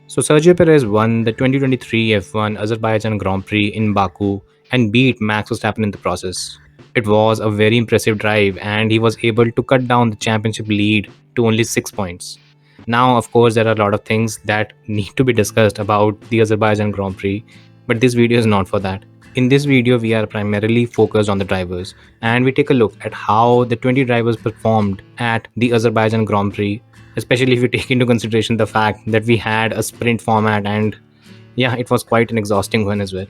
So Sergio Perez won the 2023 F1 Azerbaijan Grand Prix in Baku and beat Max Verstappen in the process. It was a very impressive drive, and he was able to cut down the championship lead to only 6 points. Now, of course, there are a lot of things that need to be discussed about the Azerbaijan Grand Prix, but this video is not for that. In this video, we are primarily focused on the drivers, and we take a look at how the 20 drivers performed at the Azerbaijan Grand Prix, especially if you take into consideration the fact that we had a sprint format, and yeah, it was quite an exhausting one as well.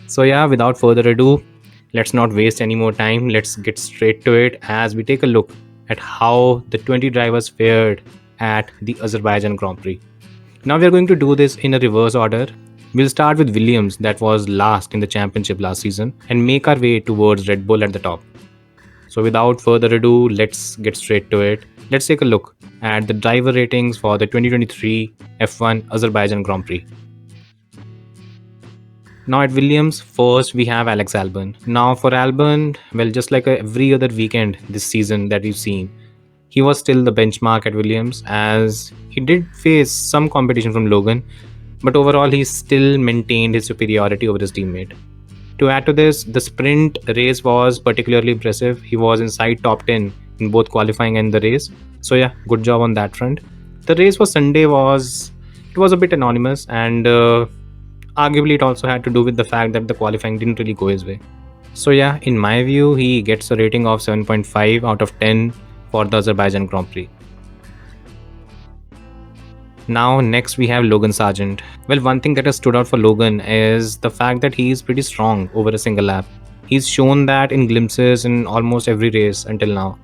So, yeah, without further ado, let's not waste any more time. Let's get straight to it as we take a look at how the 20 drivers fared at the Azerbaijan Grand Prix. Now, we are going to do this in a reverse order. We'll start with Williams, that was last in the championship last season, and make our way towards Red Bull at the top. So, without further ado, let's get straight to it. Let's take a look at the driver ratings for the 2023 F1 Azerbaijan Grand Prix. Now at Williams, first we have Alex Albon. Now for Albon, well, just like every other weekend this season that we've seen, he was still the benchmark at Williams as he did face some competition from Logan, but overall he still maintained his superiority over his teammate. To add to this, the sprint race was particularly impressive. He was inside top 10 in both qualifying and the race. So yeah, good job on that front. The race for Sunday was a bit anonymous, and arguably it also had to do with the fact that the qualifying didn't really go his way. So yeah, in my view, he gets a rating of 7.5 out of 10 for the Azerbaijan Grand Prix. Now next we have Logan Sargent. Well, one thing that has stood out for Logan is the fact that he is pretty strong over a single lap. He's shown that in glimpses in almost every race until now.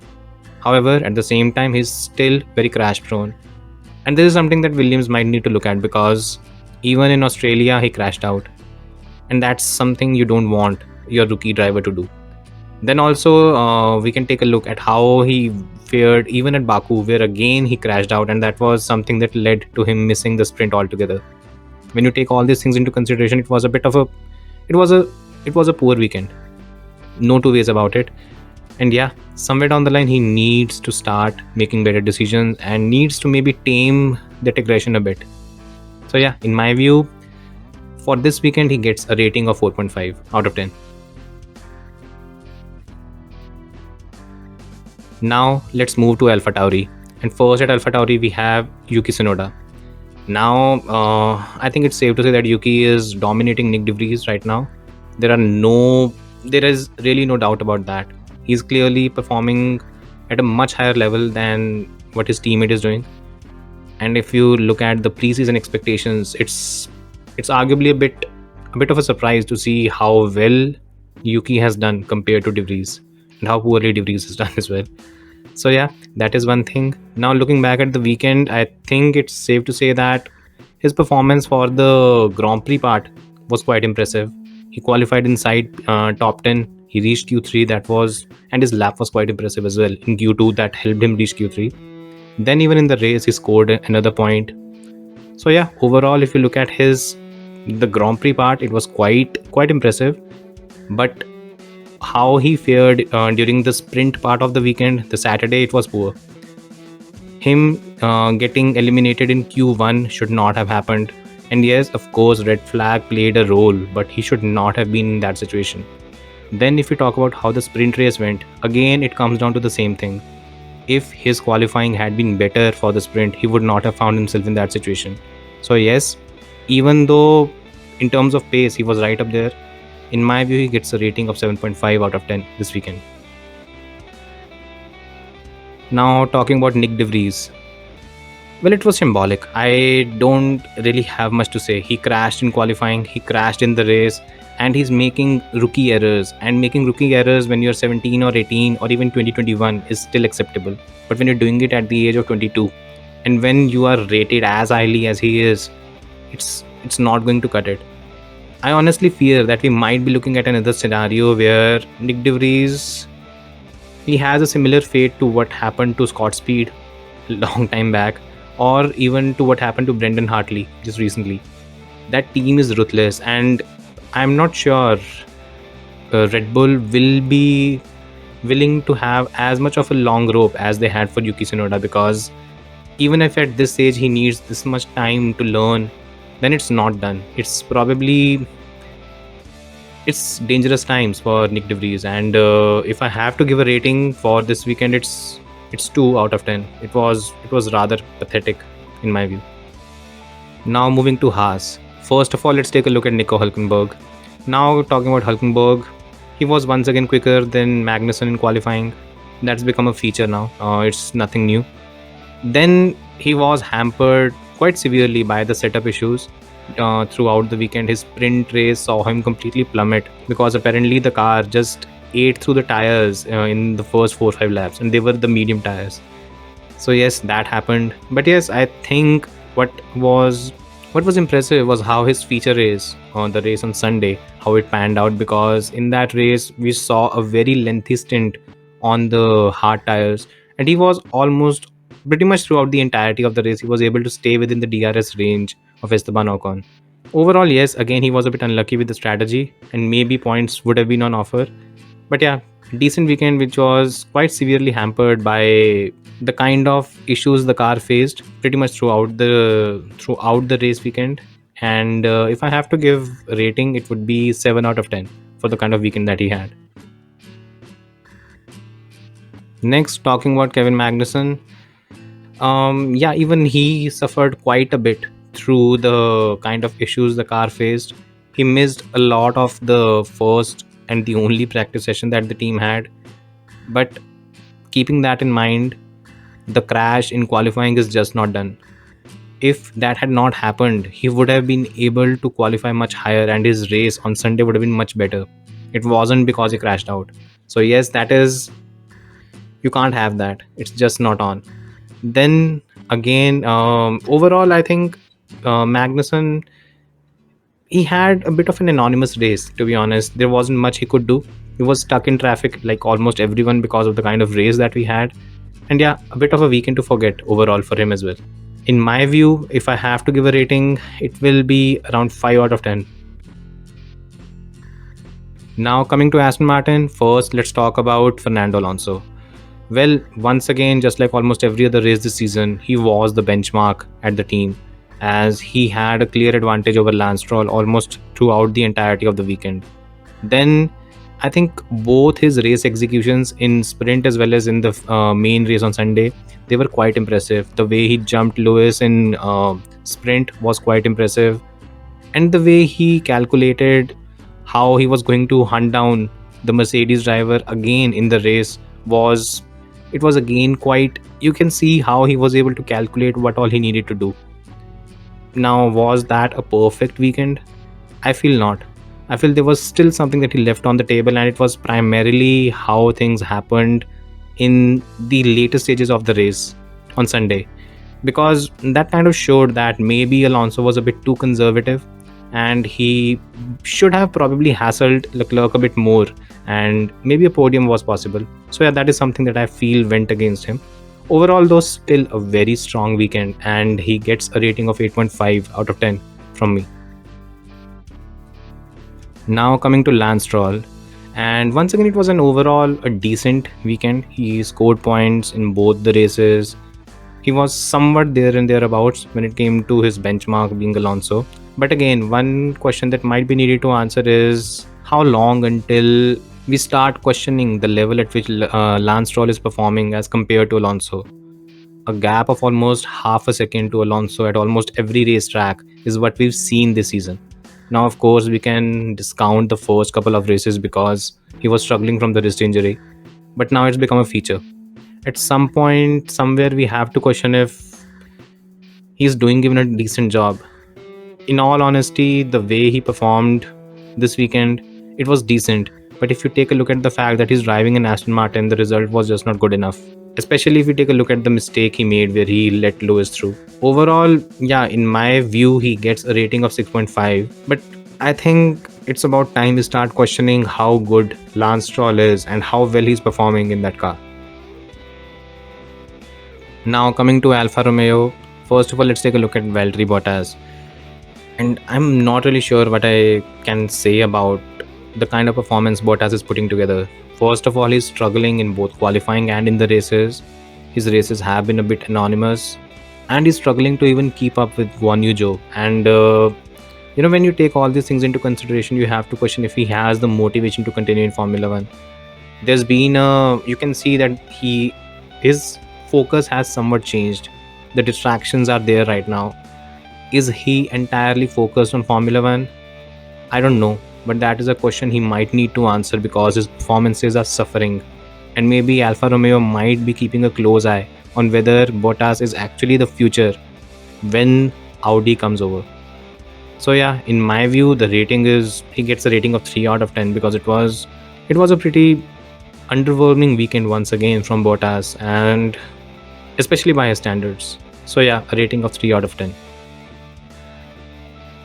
However, at the same time, he's still very crash prone. And this is something that Williams might need to look at because even in Australia, he crashed out. And that's something you don't want your rookie driver to do. Then also, we can take a look at how he fared even at Baku, where again he crashed out, and that was something that led to him missing the sprint altogether. When you take all these things into consideration, it was a poor weekend. No two ways about it. And yeah, somewhere down the line, he needs to start making better decisions and needs to maybe tame that aggression a bit. So yeah, in my view, for this weekend, he gets a rating of 4.5 out of 10. Now let's move to AlphaTauri. And first at AlphaTauri, we have Yuki Tsunoda. Now, I think it's safe to say that Yuki is dominating Nick De Vries right now. There is really no doubt about that. He's clearly performing at a much higher level than what his teammate is doing. And if you look at the preseason expectations, it's arguably a bit of a surprise to see how well Yuki has done compared to De Vries and how poorly De Vries has done as well. So yeah, that is one thing. Now looking back at the weekend, I think it's safe to say that his performance for the Grand Prix part was quite impressive. He qualified inside top 10. He reached Q3, and his lap was quite impressive as well in Q2 that helped him reach Q3. Then even in the race, he scored another point. So yeah, overall, if you look at the Grand Prix part, it was quite impressive. But how he fared during the sprint part of the weekend, the Saturday, it was poor. Him getting eliminated in Q1 should not have happened. And yes, of course, red flag played a role, but he should not have been in that situation. Then if you talk about how the sprint race went, again, it comes down to the same thing. If his qualifying had been better for the sprint, he would not have found himself in that situation. So yes, even though in terms of pace, he was right up there, in my view, he gets a rating of 7.5 out of 10 this weekend. Now talking about Nick De Vries. Well, it was symbolic. I don't really have much to say. He crashed in qualifying, he crashed in the race, and he's making rookie errors. And making rookie errors when you're 17 or 18 or even 2021 is still acceptable. But when you're doing it at the age of 22, and when you are rated as highly as he is, it's not going to cut it. I honestly fear that we might be looking at another scenario where Nick De Vries, he has a similar fate to what happened to Scott Speed a long time back, or even to what happened to Brendan Hartley just recently. That team is ruthless, and I'm not sure Red Bull will be willing to have as much of a long rope as they had for Yuki Tsunoda, because even if at this age he needs this much time to learn then it's not done. It's dangerous times for Nick De Vries, and if I have to give a rating for this weekend, it's 2 out of 10. It was rather pathetic in my view. Now moving to Haas. First of all, let's take a look at Nico Hülkenberg. Now talking about Hülkenberg, he was once again quicker than Magnussen in qualifying. That's become a feature now. It's nothing new. Then he was hampered quite severely by the setup issues throughout the weekend. His sprint race saw him completely plummet because apparently the car just ate through the tires in the first 4 or 5 laps, and they were the medium tires. So yes, that happened. But yes, I think what was what was impressive was how his feature race on the race on Sunday, how it panned out, because in that race we saw a very lengthy stint on the hard tires, and he was almost pretty much throughout the entirety of the race he was able to stay within the DRS range of Esteban Ocon. Overall, yes, again he was a bit unlucky with the strategy, and maybe points would have been on offer. But yeah, decent weekend which was quite severely hampered by the kind of issues the car faced pretty much throughout the race weekend. And if I have to give a rating, it would be 7 out of 10 for the kind of weekend that he had. Next, talking about Kevin Magnussen. Yeah, even he suffered quite a bit through the kind of issues the car faced. He missed a lot of the first and the only practice session that the team had. But keeping that in mind, the crash in qualifying is just not done. If that had not happened, he would have been able to qualify much higher, and his race on Sunday would have been much better. It wasn't because he crashed out. So yes, that is, you can't have that. It's just not on. Then again, overall, I think Magnussen, he had a bit of an anonymous race. To be honest, there wasn't much he could do. He was stuck in traffic like almost everyone because of the kind of race that we had. And yeah, a bit of a weekend to forget overall for him as well. In my view, if I have to give a rating, it will be around 5 out of 10. Now coming to Aston Martin, first let's talk about Fernando Alonso. Well, once again, just like almost every other race this season, he was the benchmark at the team, as he had a clear advantage over Lance Stroll almost throughout the entirety of the weekend. Then I think both his race executions in sprint as well as in the main race on Sunday, they were quite impressive. The way he jumped Lewis in sprint was quite impressive, and the way he calculated how he was going to hunt down the Mercedes driver again in the race was again quite, you can see how he was able to calculate what all he needed to do. Now, was that a perfect weekend? I feel not. I feel there was still something that he left on the table, and it was primarily how things happened in the later stages of the race on Sunday. Because that kind of showed that maybe Alonso was a bit too conservative, and he should have probably hassled Leclerc a bit more, and maybe a podium was possible. So yeah, that is something that I feel went against him. Overall, though, still a very strong weekend, and he gets a rating of 8.5 out of 10 from me. Now coming to Lance Stroll, and once again it was an overall a decent weekend. He scored points in both the races. He was somewhat there and thereabouts when it came to his benchmark being Alonso. But again, one question that might be needed to answer is how long until we start questioning the level at which Lance Stroll is performing as compared to Alonso. A gap of almost half a second to Alonso at almost every racetrack is what we've seen this season. Now, of course, we can discount the first couple of races because he was struggling from the wrist injury, but now it's become a feature. At some point, somewhere, we have to question if he's doing even a decent job. In all honesty, the way he performed this weekend, it was decent. But if you take a look at the fact that he's driving an Aston Martin, the result was just not good enough. Especially if you take a look at the mistake he made where he let Lewis through. Overall, yeah, in my view, he gets a rating of 6.5. But I think it's about time we start questioning how good Lance Stroll is and how well he's performing in that car. Now coming to Alfa Romeo, first of all, let's take a look at Valtteri Bottas. And I'm not really sure what I can say about the kind of performance Bottas is putting together. First of all, he's struggling in both qualifying and in the races. His races have been a bit anonymous. and he's struggling to even keep up with Guan Yu Zhou. And when you take all these things into consideration, you have to question if he has the motivation to continue in Formula One. There's been you can see that his focus has somewhat changed. The distractions are there right now. Is he entirely focused on Formula One? I don't know, but that is a question he might need to answer because his performances are suffering, and maybe Alfa Romeo might be keeping a close eye on whether Bottas is actually the future when Audi comes over. So yeah, in my view, the rating is he gets a rating of 3 out of 10 because it was a pretty underwhelming weekend once again from Bottas, and especially by his standards. So yeah, a rating of 3 out of 10.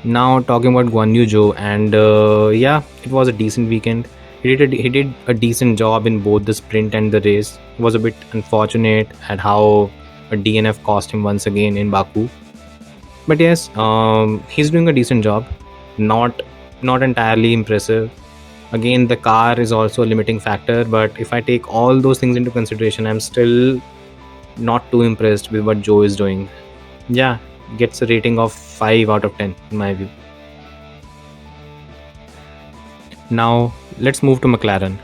Now talking about Guan Yu Zhou, and yeah, it was a decent weekend. He did a decent job in both the sprint and the race. It was a bit unfortunate at how a DNF cost him once again in Baku, but yes, he's doing a decent job. Not entirely impressive. Again, the car is also a limiting factor, but if I take all those things into consideration, I'm still not too impressed with what Joe is doing. Yeah, gets a rating of 5 out of 10 in my view. Now, let's move to McLaren.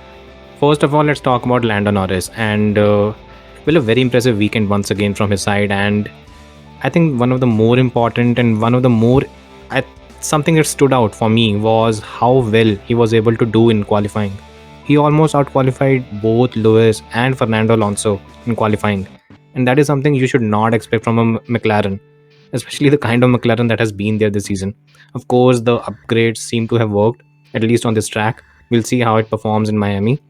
First of all, let's talk about Lando Norris. And, well, a very impressive weekend once again from his side. And I think one of the more important and one of the more, I, something that stood out for me was how well he was able to do in qualifying. He almost outqualified both Lewis and Fernando Alonso in qualifying. And that is something you should not expect from a McLaren, especially the kind of McLaren that has been there this season. Of course, the upgrades seem to have worked, at least on this track. We'll see how it performs in Miami.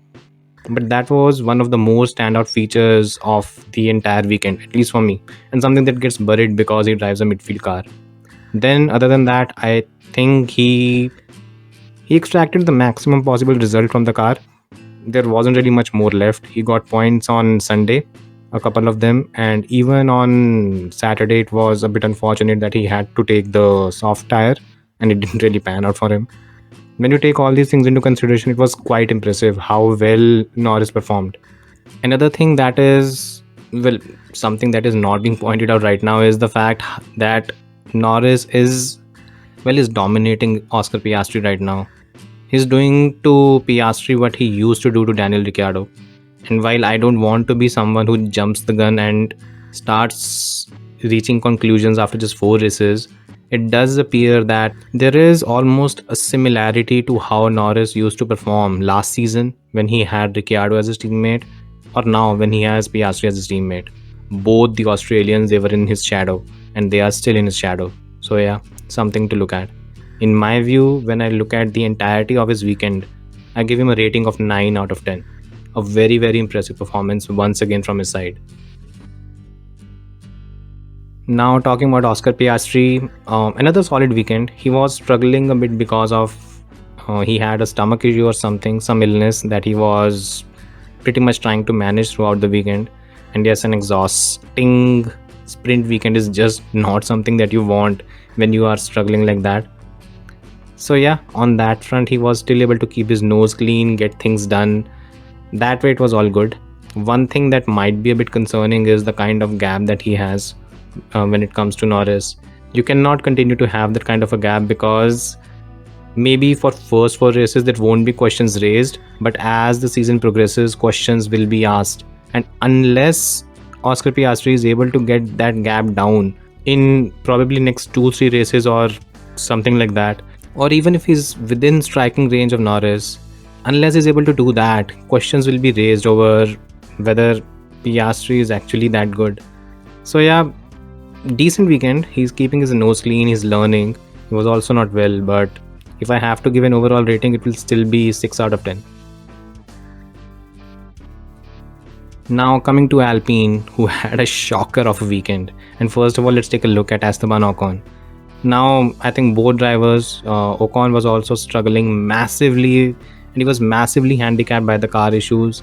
But that was one of the more standout features of the entire weekend, at least for me, and something that gets buried because he drives a midfield car. Then, other than that, I think he extracted the maximum possible result from the car. There wasn't really much more left. He got points on Sunday, a couple of them, and even on Saturday, it was a bit unfortunate that he had to take the soft tire, and it didn't really pan out for him. When you take all these things into consideration, it was quite impressive how well Norris performed. Another thing that is, well, something that is not being pointed out right now is the fact that Norris is dominating Oscar Piastri right now. He's doing to Piastri what he used to do to Daniel Ricciardo. And while I don't want to be someone who jumps the gun and starts reaching conclusions after just 4 races, it does appear that there is almost a similarity to how Norris used to perform last season when he had Ricciardo as his teammate, or now when he has Piastri as his teammate. Both the Australians, they were in his shadow, and they are still in his shadow. So yeah, something to look at. In my view, when I look at the entirety of his weekend, I give him a rating of 9 out of 10. A very, very impressive performance once again from his side. Now, talking about Oscar Piastri, another solid weekend. He was struggling a bit because of he had a stomach issue or something, some illness that he was pretty much trying to manage throughout the weekend. And yes, an exhausting sprint weekend is just not something that you want when you are struggling like that. So yeah, on that front, he was still able to keep his nose clean, get things done. That way, it was all good. One thing that might be a bit concerning is the kind of gap that he has when it comes to Norris. You cannot continue to have that kind of a gap because maybe for first 4 races there won't be questions raised, but as the season progresses, questions will be asked. And unless Oscar Piastri is able to get that gap down in probably next 2-3 races or something like that, or even if he's within striking range of Norris, unless he's able to do that, questions will be raised over whether Piastri is actually that good. So yeah, decent weekend. He's keeping his nose clean, he's learning. He was also not well, but if I have to give an overall rating, it will still be 6 out of 10. Now coming to Alpine, who had a shocker of a weekend. And first of all, let's take a look at Esteban Ocon. Now, I think both drivers, Ocon was also struggling massively, and he was massively handicapped by the car issues.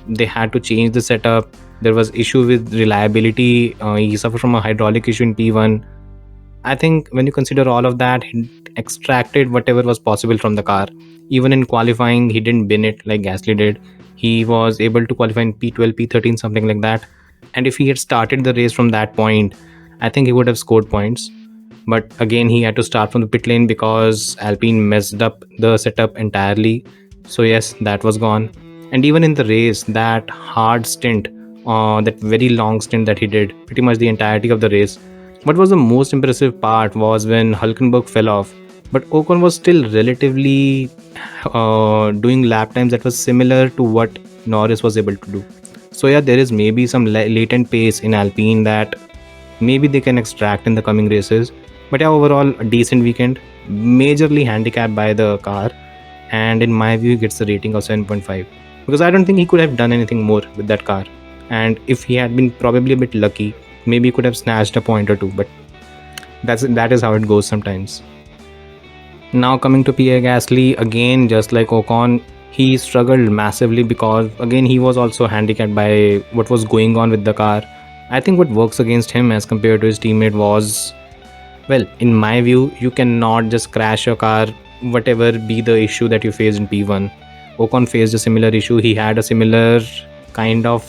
They had to change the setup. There was issue with reliability. He suffered from a hydraulic issue in P1. I think when you consider all of that, he extracted whatever was possible from the car. Even in qualifying, he didn't bin it like Gasly did. He was able to qualify in P12, P13, something like that. And if he had started the race from that point, I think he would have scored points. But again, he had to start from the pit lane because Alpine messed up the setup entirely. So yes, that was gone. And even in the race, that hard stint, that very long stint that he did, pretty much the entirety of the race. What was the most impressive part was when Hulkenberg fell off, but Ocon was still relatively doing lap times that was similar to what Norris was able to do. So yeah, there is maybe some latent pace in Alpine that maybe they can extract in the coming races. But yeah, overall a decent weekend, majorly handicapped by the car, and in my view, he gets a rating of 7.5 because I don't think he could have done anything more with that car. And if he had been probably a bit lucky, maybe he could have snatched a point or two. But that is how it goes sometimes. Now coming to Pierre Gasly, again, just like Ocon, he struggled massively because again he was also handicapped by what was going on with the car. I think what works against him as compared to his teammate was, well, in my view, you cannot just crash your car, whatever be the issue that you faced in P1. Ocon faced a similar issue. He had a similar kind of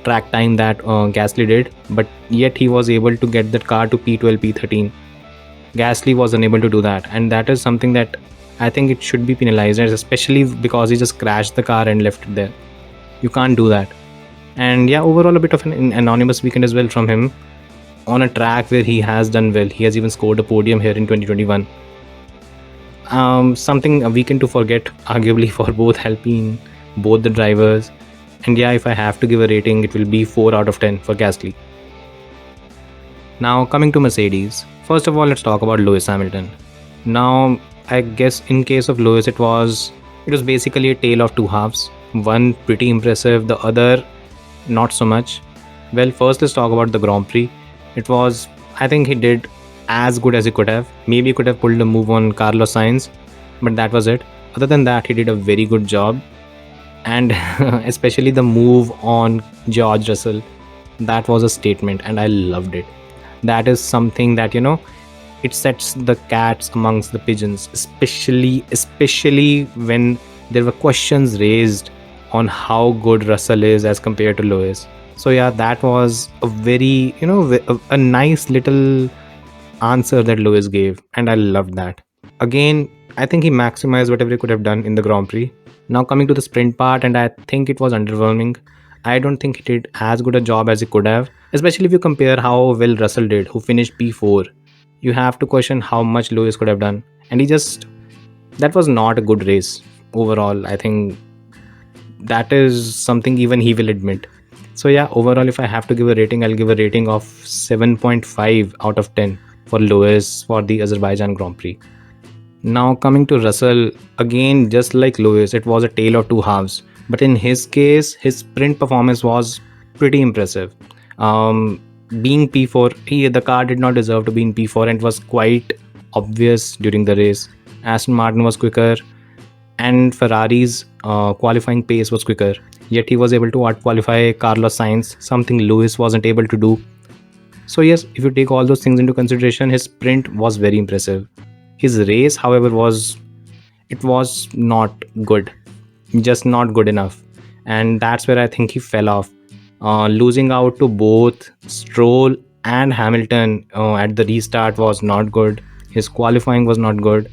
track time that Gasly did, but yet he was able to get that car to P12, P13. Gasly was unable to do that, and that is something that I think it should be penalized, especially because he just crashed the car and left it there. You can't do that. And yeah, overall a bit of an anonymous weekend as well from him on a track where he has done well. He has even scored a podium here in 2021. Something a weekend to forget, arguably, for both Alpine, both the drivers. And yeah, if I have to give a rating, it will be 4 out of 10 for Gasly. Now coming to Mercedes. First of all, let's talk about Lewis Hamilton. Now, I guess in case of Lewis, it was basically a tale of two halves. One pretty impressive, the other not so much. Well, first let's talk about the Grand Prix. It was, I think he did as good as he could have. Maybe he could have pulled a move on Carlos Sainz, but that was it. Other than that, he did a very good job. And especially the move on George Russell, that was a statement and I loved it. That is something that, it sets the cats amongst the pigeons, especially when there were questions raised on how good Russell is as compared to Lewis. So yeah, that was a very, a nice little answer that Lewis gave, and I loved that. Again, I think he maximized whatever he could have done in the Grand Prix. Now coming to the sprint part, and I think it was underwhelming. I don't think he did as good a job as he could have, especially if you compare how well Russell did, who finished P4. You have to question how much Lewis could have done, and that was not a good race overall. I think that is something even he will admit. So yeah, overall, if I have to give a rating, I'll give a rating of 7.5 out of 10 for Lewis for the Azerbaijan Grand Prix. Now coming to Russell, again, just like Lewis, it was a tale of two halves. But in his case, his sprint performance was pretty impressive. Being P4, the car did not deserve to be in P4, and it was quite obvious during the race. Aston Martin was quicker, and Ferrari's qualifying pace was quicker. Yet he was able to out-qualify Carlos Sainz, something Lewis wasn't able to do. So yes, if you take all those things into consideration, his sprint was very impressive. His race, however, was not good, just not good enough, and that's where I think he fell off. Losing out to both Stroll and Hamilton at the restart was not good. His qualifying was not good,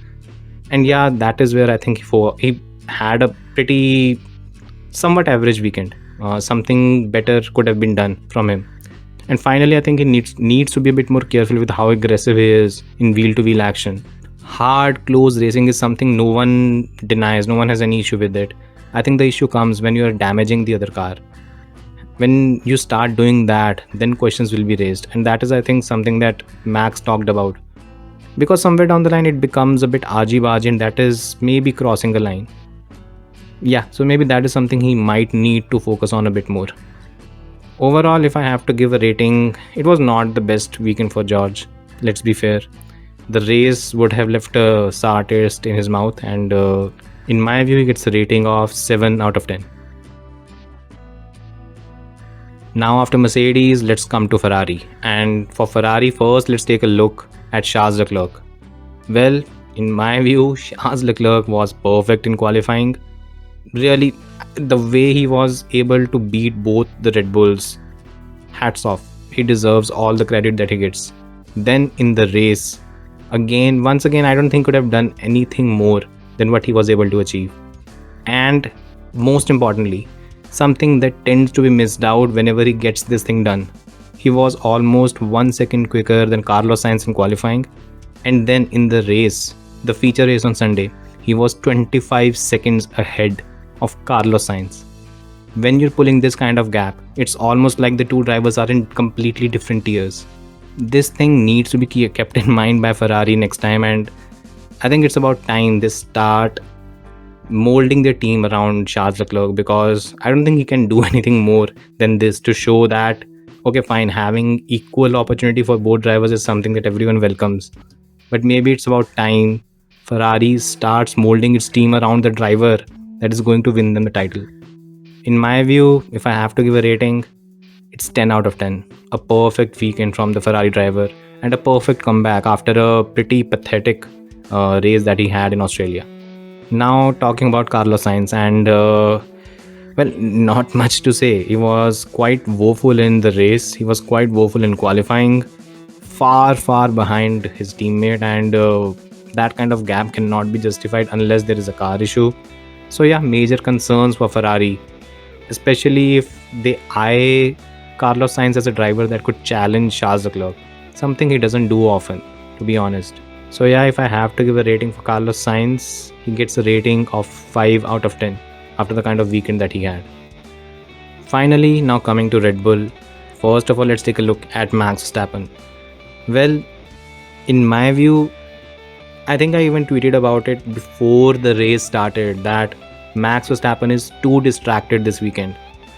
and yeah, that is where I think he had a pretty somewhat average weekend. Something better could have been done from him. And finally, I think he needs to be a bit more careful with how aggressive he is in wheel-to-wheel action. Hard, close racing is something no one denies. No one has any issue with it. I think the issue comes when you are damaging the other car. When you start doing that, then questions will be raised. And that is, I think, something that Max talked about. Because somewhere down the line, it becomes a bit argy-bargy, and that is maybe crossing a line. Yeah, so maybe that is something he might need to focus on a bit more. Overall, if I have to give a rating, it was not the best weekend for George. Let's be fair. The race would have left a sour taste in his mouth, and in my view, he gets a rating of 7 out of 10. Now after Mercedes, let's come to Ferrari. And for Ferrari first, let's take a look at Charles Leclerc. Well, in my view, Charles Leclerc was perfect in qualifying. Really, the way he was able to beat both the Red Bulls, hats off. he deserves all the credit that he gets. Then in the race, once again, I don't think could have done anything more than what he was able to achieve. And most importantly, something that tends to be missed out whenever he gets this thing done. He was almost 1 second quicker than Carlos Sainz in qualifying, and then in the race, the feature race on Sunday, he was 25 seconds ahead of Carlos Sainz. When you're pulling this kind of gap, it's almost like the two drivers are in completely different tiers. This thing needs to be kept in mind by Ferrari next time, and I think it's about time they start molding their team around Charles Leclerc, because I don't think he can do anything more than this to show that, okay, fine, having equal opportunity for both drivers is something that everyone welcomes. But maybe it's about time Ferrari starts molding its team around the driver that is going to win them the title. In my view, if I have to give a rating, it's 10 out of 10. A perfect weekend from the Ferrari driver and a perfect comeback after a pretty pathetic race that he had in Australia. Now, talking about Carlos Sainz, and well, not much to say. He was quite woeful in the race, he was quite woeful in qualifying, far behind his teammate, and that kind of gap cannot be justified unless there is a car issue. So, yeah, major concerns for Ferrari, especially if they eye Carlos Sainz as a driver that could challenge Charles Leclerc, something he doesn't do often, to be honest. So yeah, if I have to give a rating for Carlos Sainz, he gets a rating of 5 out of 10 after the kind of weekend that he had. Finally, now coming to Red Bull, first of all, let's take a look at Max Verstappen. Well, in my view, I think I even tweeted about it before the race started that Max Verstappen is too distracted this weekend.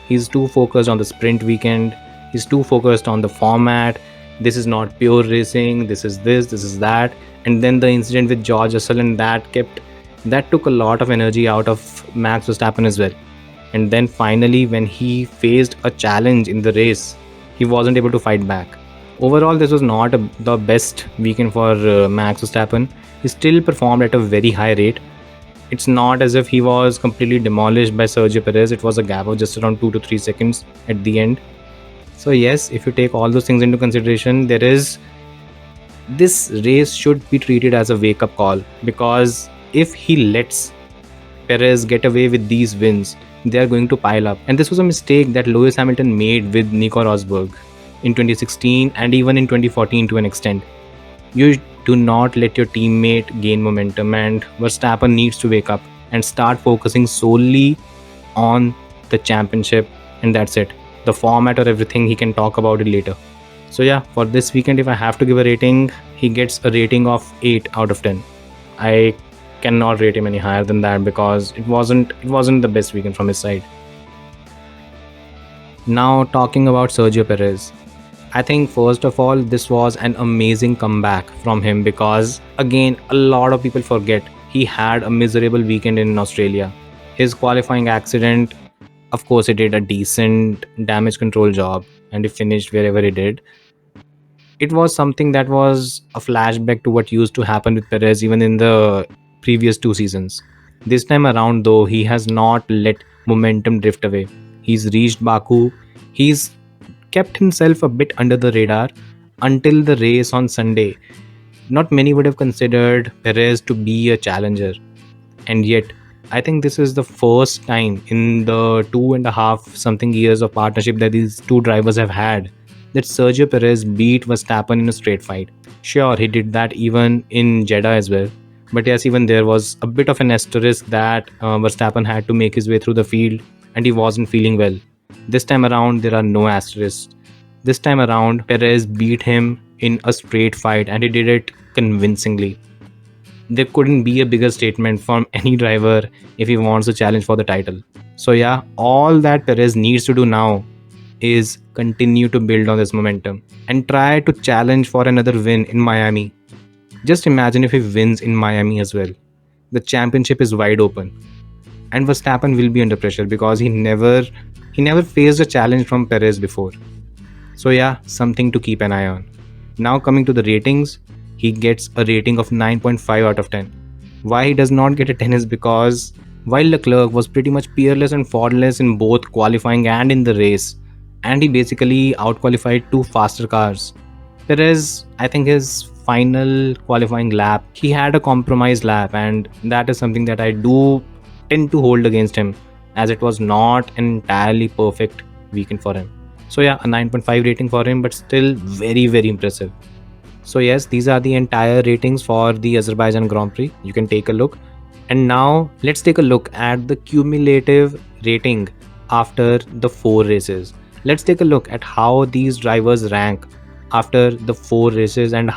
He's too focused on the sprint weekend, he's too focused on the format. This is not pure racing, this is that. And then the incident with George Russell, and that took a lot of energy out of Max Verstappen as well. And then finally, when he faced a challenge in the race, he wasn't able to fight back. Overall, this was not the best weekend for Max Verstappen. He still performed at a very high rate. It's not as if he was completely demolished by Sergio Perez. It was a gap of just around 2 to 3 seconds at the end. So yes, if you take all those things into consideration, this race should be treated as a wake-up call, because if he lets Perez get away with these wins, they are going to pile up. And this was a mistake that Lewis Hamilton made with Nico Rosberg in 2016 and even in 2014 to an extent. You do not let your teammate gain momentum, and Verstappen needs to wake up and start focusing solely on the championship, and that's it. The format or everything, he can talk about it later. So yeah, for this weekend, if I have to give a rating, he gets a rating of 8 out of 10. I cannot rate him any higher than that because it wasn't the best weekend from his side. Now talking about Sergio Perez, I think first of all, this was an amazing comeback from him, because again, a lot of people forget he had a miserable weekend in Australia. His qualifying accident, of course, he did a decent damage control job and he finished wherever he did. It was something that was a flashback to what used to happen with Perez even in the previous 2 seasons. This time around, though, he has not let momentum drift away. He's reached Baku. He's kept himself a bit under the radar until the race on Sunday. Not many would have considered Perez to be a challenger. And yet, I think this is the first time in the 2.5 something years of partnership that these two drivers have had that Sergio Perez beat Verstappen in a straight fight. Sure, he did that even in Jeddah as well. But yes, even there was a bit of an asterisk that Verstappen had to make his way through the field and he wasn't feeling well. This time around, there are no asterisks. This time around, Perez beat him in a straight fight and he did it convincingly. There couldn't be a bigger statement from any driver if he wants a challenge for the title. So yeah, all that Perez needs to do now is continue to build on this momentum and try to challenge for another win in Miami. Just imagine if he wins in Miami as well. The championship is wide open. And Verstappen will be under pressure because he never faced a challenge from Perez before. So yeah, something to keep an eye on. Now coming to the ratings, he gets a rating of 9.5 out of 10. Why he does not get a 10 is because while Leclerc was pretty much peerless and faultless in both qualifying and in the race, and he basically outqualified two faster cars. Perez, I think his final qualifying lap, he had a compromised lap, and that is something that I do tend to hold against him, as it was not an entirely perfect weekend for him. So yeah, a 9.5 rating for him, but still very, very impressive. So yes, these are the entire ratings for the Azerbaijan Grand Prix. You can take a look. And now let's take a look at the cumulative rating after the 4 races. Let's take a look at how these drivers rank after the 4 races, and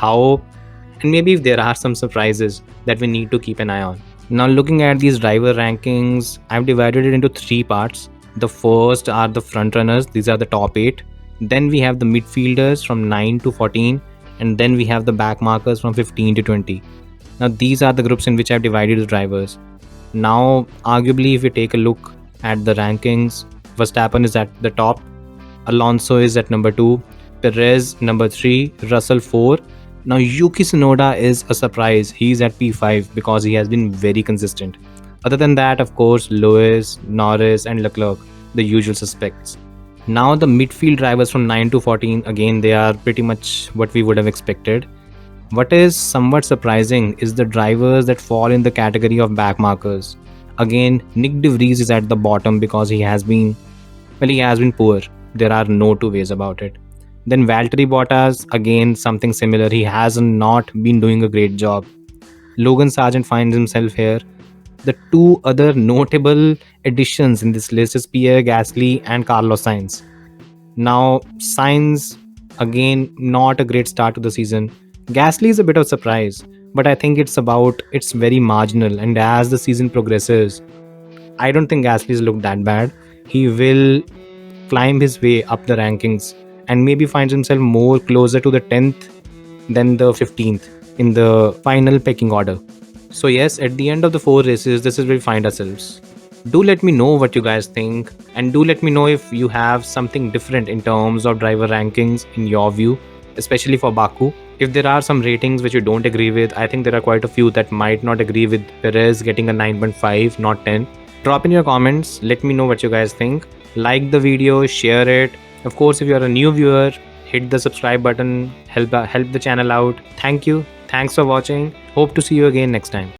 maybe if there are some surprises that we need to keep an eye on. Now, looking at these driver rankings, I've divided it into 3 parts. The first are the front runners, these are the top 8. Then we have the midfielders from 9 to 14, and then we have the back markers from 15 to 20. Now, these are the groups in which I've divided the drivers. Now, arguably, if you take a look at the rankings, Verstappen is at the top, Alonso is at number 2, Perez number 3, Russell 4. Now Yuki Tsunoda is a surprise. He's at P5 because he has been very consistent. Other than that, of course, Lewis, Norris and Leclerc, the usual suspects. Now the midfield drivers from 9 to 14, again they are pretty much what we would have expected. What is somewhat surprising is the drivers that fall in the category of back markers. Again, Nick De Vries is at the bottom because he has been poor. There are no two ways about it. Then Valtteri Bottas, again something similar. He has not been doing a great job. Logan Sargent finds himself here. The two other notable additions in this list is Pierre Gasly and Carlos Sainz. Now, Sainz, again, not a great start to the season. Gasly is a bit of a surprise, but I think it's very marginal. And as the season progresses, I don't think Gasly's looked that bad. He will climb his way up the rankings and maybe finds himself more closer to the 10th than the 15th in the final pecking order. So yes, at the end of the 4 races, this is where we find ourselves. Do let me know what you guys think, and do let me know if you have something different in terms of driver rankings in your view, especially for Baku. If there are some ratings which you don't agree with, I think there are quite a few that might not agree with Perez getting a 9.5, not 10. Drop in your comments, let me know what you guys think. Like the video, share it. Of course, if you are a new viewer, hit the subscribe button, help the channel out. Thank you. Thanks for watching. Hope to see you again next time.